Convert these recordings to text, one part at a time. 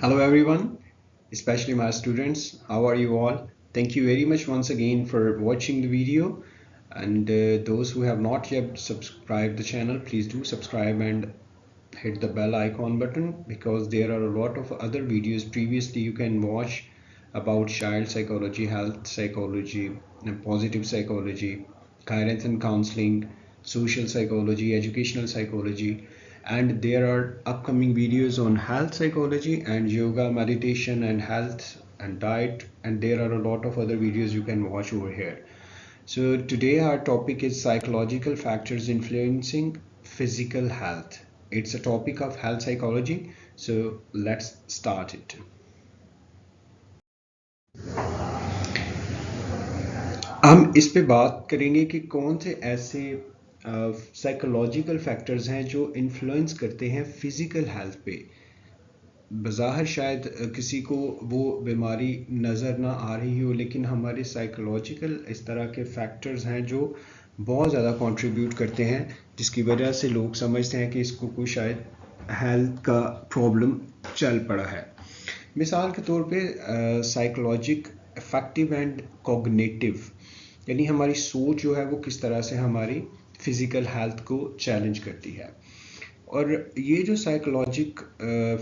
Hello everyone, especially my students. How are you all? Thank you very much once again for watching the video. And those who have not yet subscribed the channel, please do subscribe and hit the bell icon button because there are a lot of other videos previously you can watch about child psychology, health psychology, and positive psychology, guidance and counseling, social psychology, educational psychology, and there are upcoming videos on health psychology and yoga, meditation and health and diet, and there are a lot of other videos you can watch over here. So today our topic is psychological factors influencing physical health. It's a topic of health psychology, so let's start it. हम इस पे बात करेंगे कि कौन से ऐसे psychological factors हैं जो इन्फ्लुएंस करते हैं फिजिकल हेल्थ पे। बज़ाहिर शायद किसी को वो बीमारी नज़र ना आ रही हो, लेकिन हमारे साइकोलॉजिकल इस तरह के फैक्टर्स हैं जो बहुत ज़्यादा कंट्रीब्यूट करते हैं, जिसकी वजह से लोग समझते हैं कि इसको कोई शायद हेल्थ का प्रॉब्लम चल पड़ा है। मिसाल के तौर पे साइकोलॉजिक इफेक्टिव एंड कॉग्निटिव, यानी हमारी सोच जो है वो किस तरह से हमारी फिजिकल हेल्थ को चैलेंज करती है। और ये जो साइकोलॉजिक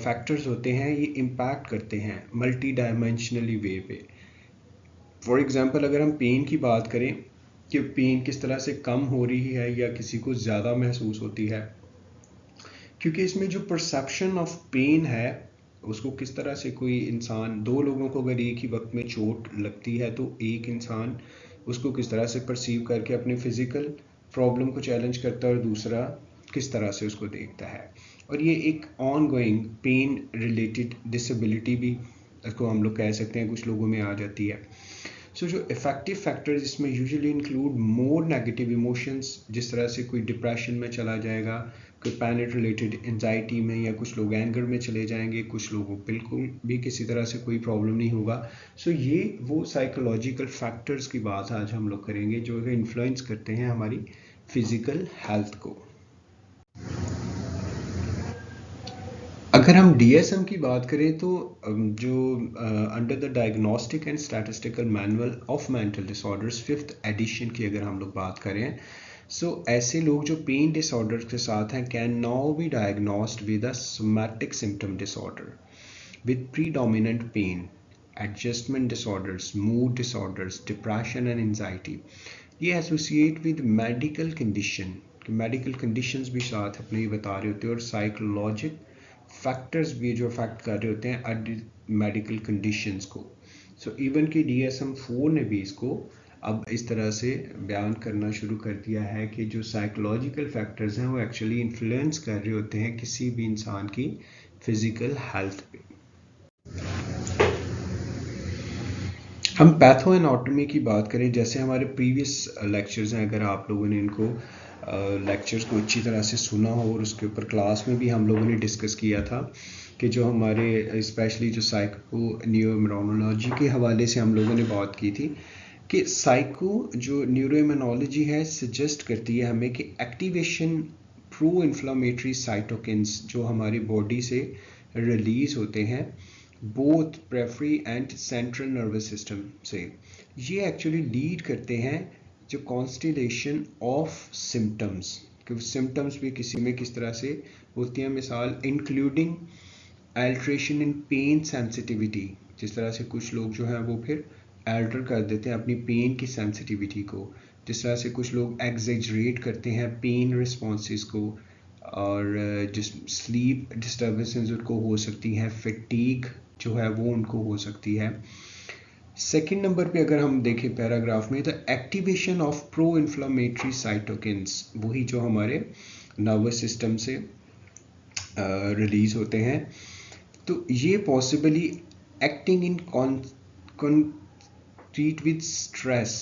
फैक्टर्स होते हैं ये इम्पैक्ट करते हैं मल्टी डायमेंशनली वे पे। फॉर एग्जांपल अगर हम पेन की बात करें कि पेन किस तरह से कम हो रही है या किसी को ज़्यादा महसूस होती है, क्योंकि इसमें जो परसेप्शन ऑफ पेन है उसको किस तरह से कोई इंसान, दो लोगों को अगर एक ही वक्त में चोट लगती है तो एक इंसान उसको किस तरह से परसीव करके अपने फिजिकल प्रॉब्लम को चैलेंज करता है और दूसरा किस तरह से उसको देखता है। और ये एक on going pen related disability भी इसको हम लोग कह सकते हैं, कुछ लोगों में आ जाती है। सो जो इफेक्टिव फैक्टर्स इसमें usually include more negative emotions, जिस तरह से कोई डिप्रेशन में चला जाएगा, कोई पैनिक रिलेटेड एंजाइटी में, या कुछ लोग एंगर में चले जाएंगे, कुछ लोगों को बिल्कुल भी किसी तरह से कोई प्रॉब्लम नहीं होगा। सो ये वो साइकोलॉजिकल फैक्टर्स की बात आज हम लोग करेंगे जो इन्फ्लुएंस करते हैं हमारी फिजिकल हेल्थ को। अगर हम डीएसएम की बात करें तो जो under the diagnostic and statistical manual of mental disorders fifth edition की अगर हम लोग बात करें, सो ऐसे लोग जो पेन डिसऑर्डर के साथ हैं can now be diagnosed with a somatic symptom disorder with predominant pain, adjustment disorders, mood disorders, depression and anxiety. ये associate with medical condition, medical conditions भी साथ अपने ही बता रहे होते हैं, और साइकोलॉजिक फैक्टर्स भी जो अफेक्ट कर रहे होते हैं मेडिकल कंडीशंस को। सो इवन कि DSM-4 ने भी इसको अब इस तरह से बयान करना शुरू कर दिया है कि जो साइकोलॉजिकल फैक्टर्स हैं वो एक्चुअली इन्फ्लुएंस कर रहे होते हैं किसी भी इंसान की फिजिकल हेल्थ पे। हम पैथो एनाटॉमी की बात करें, जैसे हमारे प्रीवियस लेक्चर्स हैं, अगर आप लोगों ने इनको लेक्चर्स को अच्छी तरह से सुना हो, और उसके ऊपर क्लास में भी हम लोगों ने डिस्कस किया था कि जो हमारे स्पेशली जो साइको न्यूरोइम्यूनोलॉजी के हवाले से हम लोगों ने बात की थी कि साइको जो न्यूरोइम्यूनोलॉजी है सजेस्ट करती है हमें कि एक्टिवेशन प्रो इन्फ्लामेटरी साइटोकिन्स जो हमारी बॉडी से रिलीज होते हैं both peripheral and central nervous system से, ये एक्चुअली लीड करते हैं जो कॉन्स्टिलेशन ऑफ सिम्टम्स, कि सिम्टम्स भी किसी में किस तरह से होती हैं। मिसाल including alteration in pain sensitivity, जिस तरह से कुछ लोग जो हैं वो फिर अल्टर कर देते हैं अपनी पेन की सेंसिटिविटी को, जिस तरह से कुछ लोग एग्जेजरेट करते हैं पेन रिस्पॉन्सेस को, और जिस स्लीप डिस्टर्बेंसेस उनको हो सकती हैं, फटीग जो है वो उनको हो सकती है। सेकेंड नंबर पे अगर हम देखें पैराग्राफ में, तो activation of pro inflammatory cytokines, वही जो हमारे नर्वस सिस्टम से रिलीज होते हैं, तो ये possibly acting in concrete with stress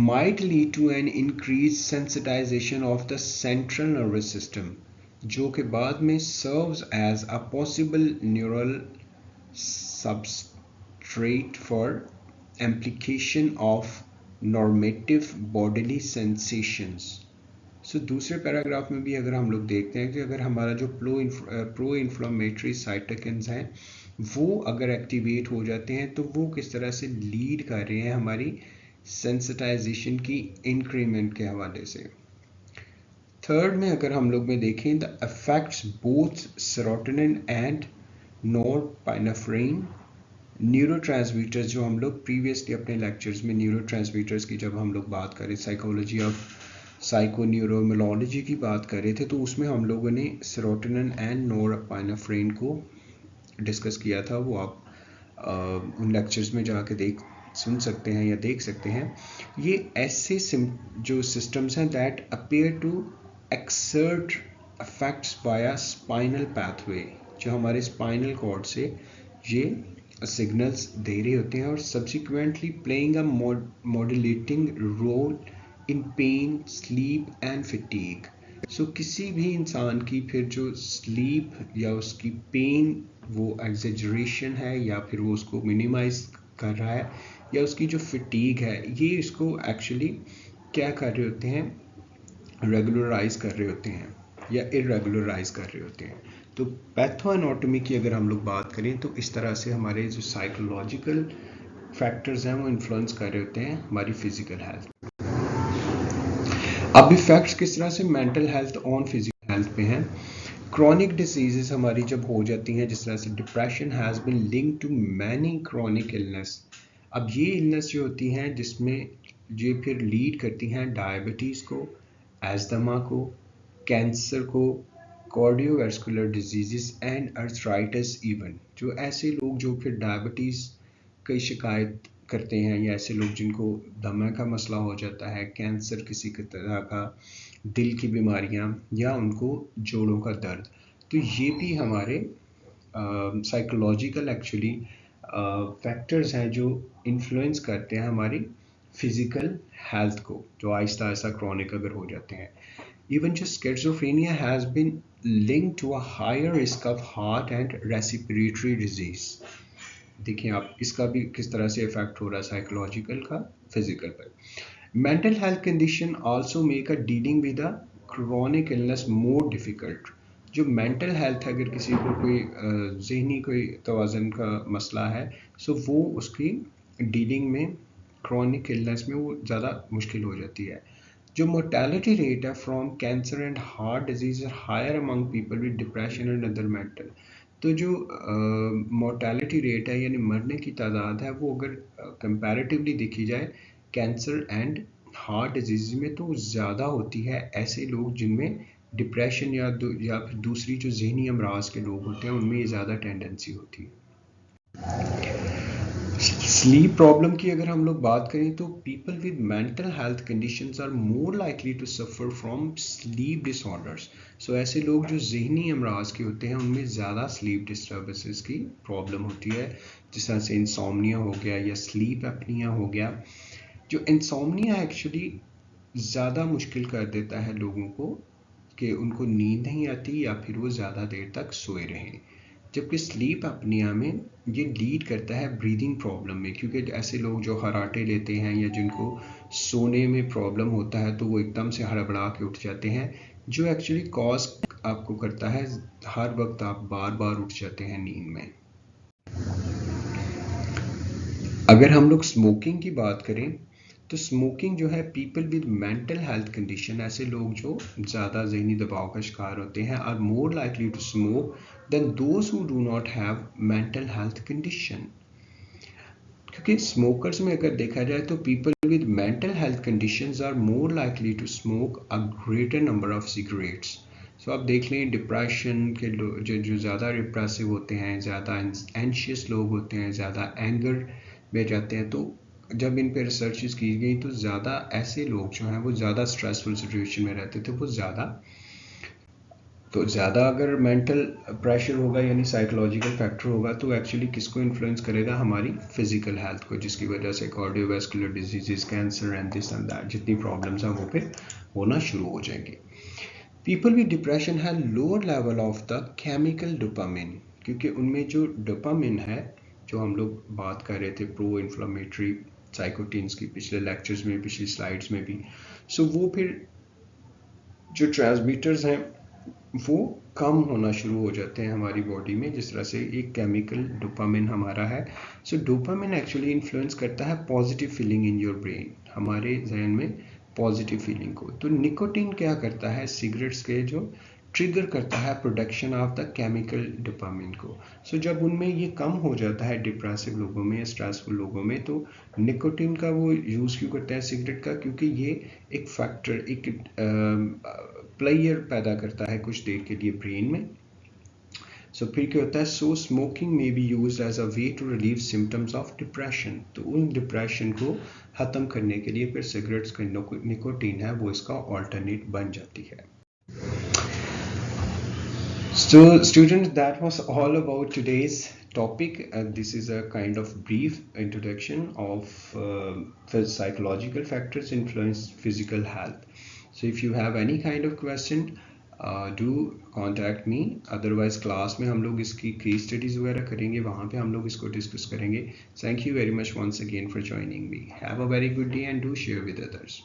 might lead to an increased sensitization of the central nervous system, जो कि बाद में serves as a possible neural substrate for amplification of normative bodily sensations. दूसरे पैराग्राफ में भी अगर हम लोग देखते हैं कि अगर हमारा जो प्रो इन्फ्लामेटरी साइटोकिन्स हैं वो अगर एक्टिवेट हो जाते हैं तो वो किस तरह से लीड कर रहे हैं हमारी सेंसिटाइजेशन की इंक्रीमेंट के हवाले से। थर्ड में अगर हम लोग में देखें, the affects both serotonin and norepinephrine neurotransmitters, जो हम लोग प्रीवियसली अपने लेक्चर्स में न्यूरोट्रांसमीटर्स की जब हम लोग बात करें, साइकोलॉजी ऑफ साइकोन्यूरोमोलॉजी की बात कर रहे थे, तो उसमें हम लोगों ने सेरोटोनिन एंड नॉरपेनेफ्रिन को डिस्कस किया था। वो आप उन लेक्चर्स में जाके सुन सकते हैं या देख सकते हैं। ये ऐसे जो सिस्टम्स हैं that appear to exert affects by spinal pathway, जो हमारे स्पाइनल कॉर्ड से ये सिग्नल्स दे रहे होते हैं और subsequently playing a modulating role in pain, sleep and fatigue. So किसी भी इंसान की फिर जो स्लीप या उसकी पेन वो एग्जेजरेशन है या फिर वो उसको मिनिमाइज कर रहा है, या उसकी जो फटीग है ये इसको एक्चुअली क्या कर रहे होते हैं, रेगुलराइज कर रहे होते हैं या इरेगुलराइज कर रहे होते हैं। तो पैथो एनाटॉमी की अगर हम लोग बात करें तो इस तरह से हमारे जो साइकोलॉजिकल फैक्टर्स हैं वो इन्फ्लुएंस कर रहे होते हैं हमारी फिजिकल हेल्थ। अब इफेक्ट्स किस तरह से mental health on physical health पे हैं। क्रॉनिक डिसीजेस हमारी जब हो जाती हैं, जिस तरह से depression has been linked to many chronic illness. अब ये इलनेस जो होती हैं जिसमें ये फिर लीड करती हैं डायबिटीज़ को, एस्थमा को, कैंसर को, cardiovascular disease and arthritis even. जो ऐसे लोग जो फिर डायबिटीज़ की शिकायत करते हैं या ऐसे लोग जिनको दमा का मसला हो जाता है, कैंसर किसी तरह का, दिल की बीमारियां या उनको जोड़ों का दर्द, तो ये भी हमारे साइकोलॉजिकल एक्चुअली फैक्टर्स हैं जो इन्फ्लुएंस करते हैं हमारी फिजिकल हेल्थ को, जो आहिस्ता आहिस्ता क्रॉनिक अगर हो जाते हैं। इवन जो schizophrenia has been linked to a higher risk of heart and respiratory disease. देखिए आप इसका भी किस तरह से इफेक्ट हो रहा है साइकोलॉजिकल का फिजिकल पर। Mental health condition also make a dealing with a chronic illness more difficult. जो मेंटल हेल्थ है, अगर किसी को कोई जहनी कोई तवाज़ुन का मसला है, सो वो उसकी डीलिंग में क्रॉनिक इलनेस में वो ज़्यादा मुश्किल हो जाती है। जो मोर्टेलिटी रेट है from cancer and heart disease higher among people with depression and other mental. तो जो मोर्टेलिटी रेट है यानी मरने की तादाद है, वो अगर कंपैरेटिवली देखी जाए कैंसर एंड हार्ट डिजीज में, तो ज़्यादा होती है ऐसे लोग जिनमें डिप्रेशन या फिर दूसरी जो जहनी अमराज के लोग होते हैं उनमें ये ज़्यादा टेंडेंसी होती है। स्लीप प्रॉब्लम की अगर हम लोग बात करें तो people with mental health conditions are more likely to suffer from sleep disorders. So ऐसे लोग जो जहनी अमराज के होते हैं उनमें ज़्यादा स्लीप डिस्टर्बेंसेस की प्रॉब्लम होती है, जिस तरह से इंसोम्निया हो गया या स्लीप एपनिया हो गया। जो इंसोम्निया एक्चुअली ज़्यादा मुश्किल कर देता है लोगों को कि उनको नींद नहीं आती या फिर वो ज़्यादा देर तक सोए रहें, जबकि स्लीप अपनिया में ये लीड करता है ब्रीदिंग प्रॉब्लम में, क्योंकि ऐसे लोग जो खर्राटे लेते हैं या जिनको सोने में प्रॉब्लम होता है तो वो एकदम से हड़बड़ा के उठ जाते हैं, जो एक्चुअली कॉज आपको करता है हर वक्त आप बार बार उठ जाते हैं नींद में। अगर हम लोग स्मोकिंग की बात करें तो स्मोकिंग जो है people with mental health condition, ऐसे लोग जो ज़्यादा जहनी दबाव का शिकार होते हैं, are more likely to smoke than those who do not have mental health condition. क्योंकि स्मोकर्स में अगर देखा जाए तो people with mental health conditions are more likely to smoke a greater number of cigarettes. So आप देख लें depression के लोग जो ज़्यादा डिप्रेसिव होते हैं, ज़्यादा एंशियस लोग होते हैं, ज़्यादा एंगर में जाते हैं, तो जब इन पे रिसर्चेस की गई तो ज़्यादा ऐसे लोग जो हैं वो ज़्यादा स्ट्रेसफुल सिचुएशन में रहते थे, वो ज़्यादा अगर मेंटल प्रेशर होगा यानी साइकोलॉजिकल फैक्टर होगा तो एक्चुअली किसको इन्फ्लुएंस करेगा, हमारी फिजिकल हेल्थ को, जिसकी वजह से cardiovascular diseases, cancer and this and that जितनी प्रॉब्लम्स हैं वो फिर होना शुरू हो जाएंगी। पीपल विद डिप्रेशन है lower level of the chemical dopamine, क्योंकि उनमें जो डोपामिन है, जो हम लोग बात कर रहे थे प्रो इन्फ्लामेटरी साइकोटिन्स की पिछले लेक्चर्स में, पिछली स्लाइड्स में भी, सो वो फिर जो ट्रांसमीटर्स हैं वो कम होना शुरू हो जाते हैं हमारी बॉडी में, जिस तरह से एक केमिकल डोपामिन हमारा है। सो डोपामिन एक्चुअली इन्फ्लुएंस करता है positive feeling in your brain, हमारे जहन में पॉजिटिव फीलिंग को। तो निकोटीन क्या करता है, सिगरेट्स के जो ट्रिगर करता है production of the chemical dopamine को। सो जब उनमें ये कम हो जाता है डिप्रेसिव लोगों में, स्ट्रेसफुल लोगों में, तो निकोटीन का वो यूज़ क्यों करता है सिगरेट का, क्योंकि ये एक फैक्टर, एक प्लेयर पैदा करता है कुछ देर के लिए ब्रेन में। सो फिर क्या होता है, सो स्मोकिंग में be use as a way to relieve symptoms of depression. तो उन डिप्रेशन को ख़त्म करने के लिए फिर सिगरेट्स का निकोटीन है वो इसका ऑल्टरनेट बन जाती है। So students, that was all about today's topic. This is a kind of brief introduction of psychological factors influence physical health. So if you have any kind of question, do contact me. Otherwise class में हम लोग इसकी case studies वगैरह करेंगे, वहाँ पे हम लोग इसको discuss करेंगे. Thank you very much once again for joining me. Have a very good day and do share with others.